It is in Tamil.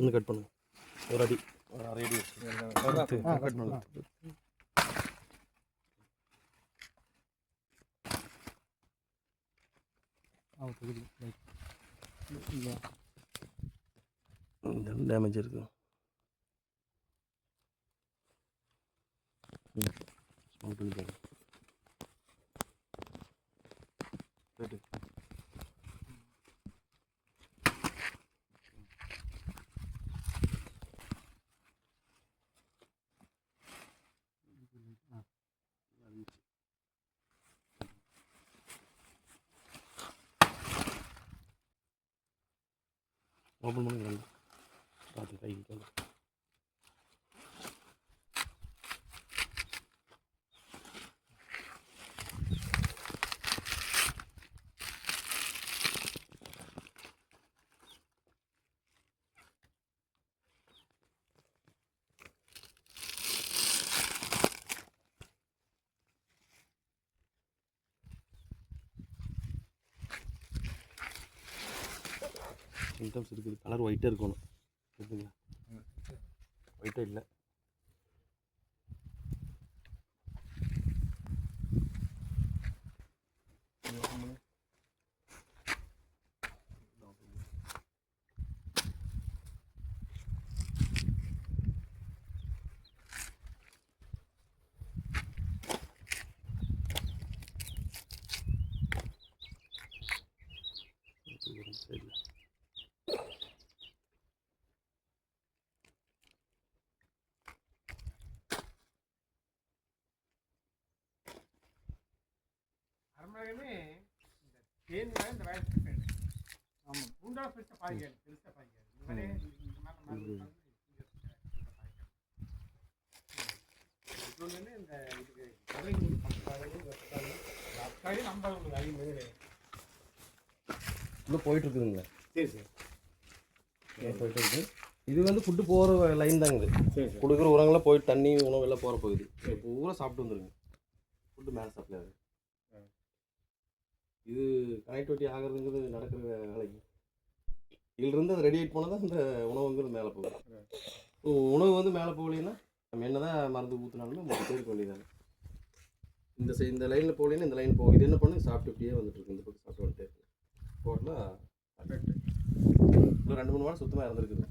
இன்னும் கட் பண்ணுங்க. ஒரு அடி அரை அடி கட் பண்ணுங்க. டேமேஜ் இருக்கு. ஸ்மால் பண்ணி பாருங்க. ஓப்பன் பண்ணி பார்த்து கை சிம்டம்ஸ் இருக்குது. கலர் ஒயிட்டாக இருக்கணும். இருக்குங்களா? ஒயிட்டாக இல்லை. சரி, அரமனையுமே இந்த தேன்ல இந்த வயசுக்கு ஆமாம் பூண்டா பெருசாக பாய்க்காது, பெருசாக பாய்க்காது. இந்த மாதிரி இந்த இதுக்கு கரைக்கு தக்காளி நம்ம அதிகமாக இன்னும் போயிட்டுருக்குதுங்களா? சரி சரி போயிட்டு இருக்குது. இது வந்து ஃபுட்டு போகிற லைன் தாங்க. இது சரி கொடுக்குற உரங்களாம் போயிட்டு தண்ணி உணவு எல்லாம் போகிற போகுது. பூரா சாப்பிட்டு வந்துருங்க. ஃபுட்டு மேலே சப்ளை ஆகுது. இது கனெக்டிவிட்டி ஆகிறதுங்கிறது நடக்கிற வேலைக்கு இதிலிருந்து அதை ரெடி ஆகிட்டு போனால் தான் இந்த உணவுங்கிறது மேலே போகும். உணவு வந்து மேலே போகலைன்னா நம்ம என்ன தான் மருந்து ஊற்றினாலும் நம்ம போயிருக்க வேண்டியதாங்க. இந்த லைனில் போகலைன்னா இந்த லைன் போகும். இது என்ன பண்ணு சாப்பிட்டு இப்படியே வந்துட்டு இருக்கு. இந்த பக்கம் சாப்பிட்டு வந்துட்டே இருக்கு. போட்டலாம் இன்னும் 2-3 வாரம் சுத்தமாக இருந்திருக்குது.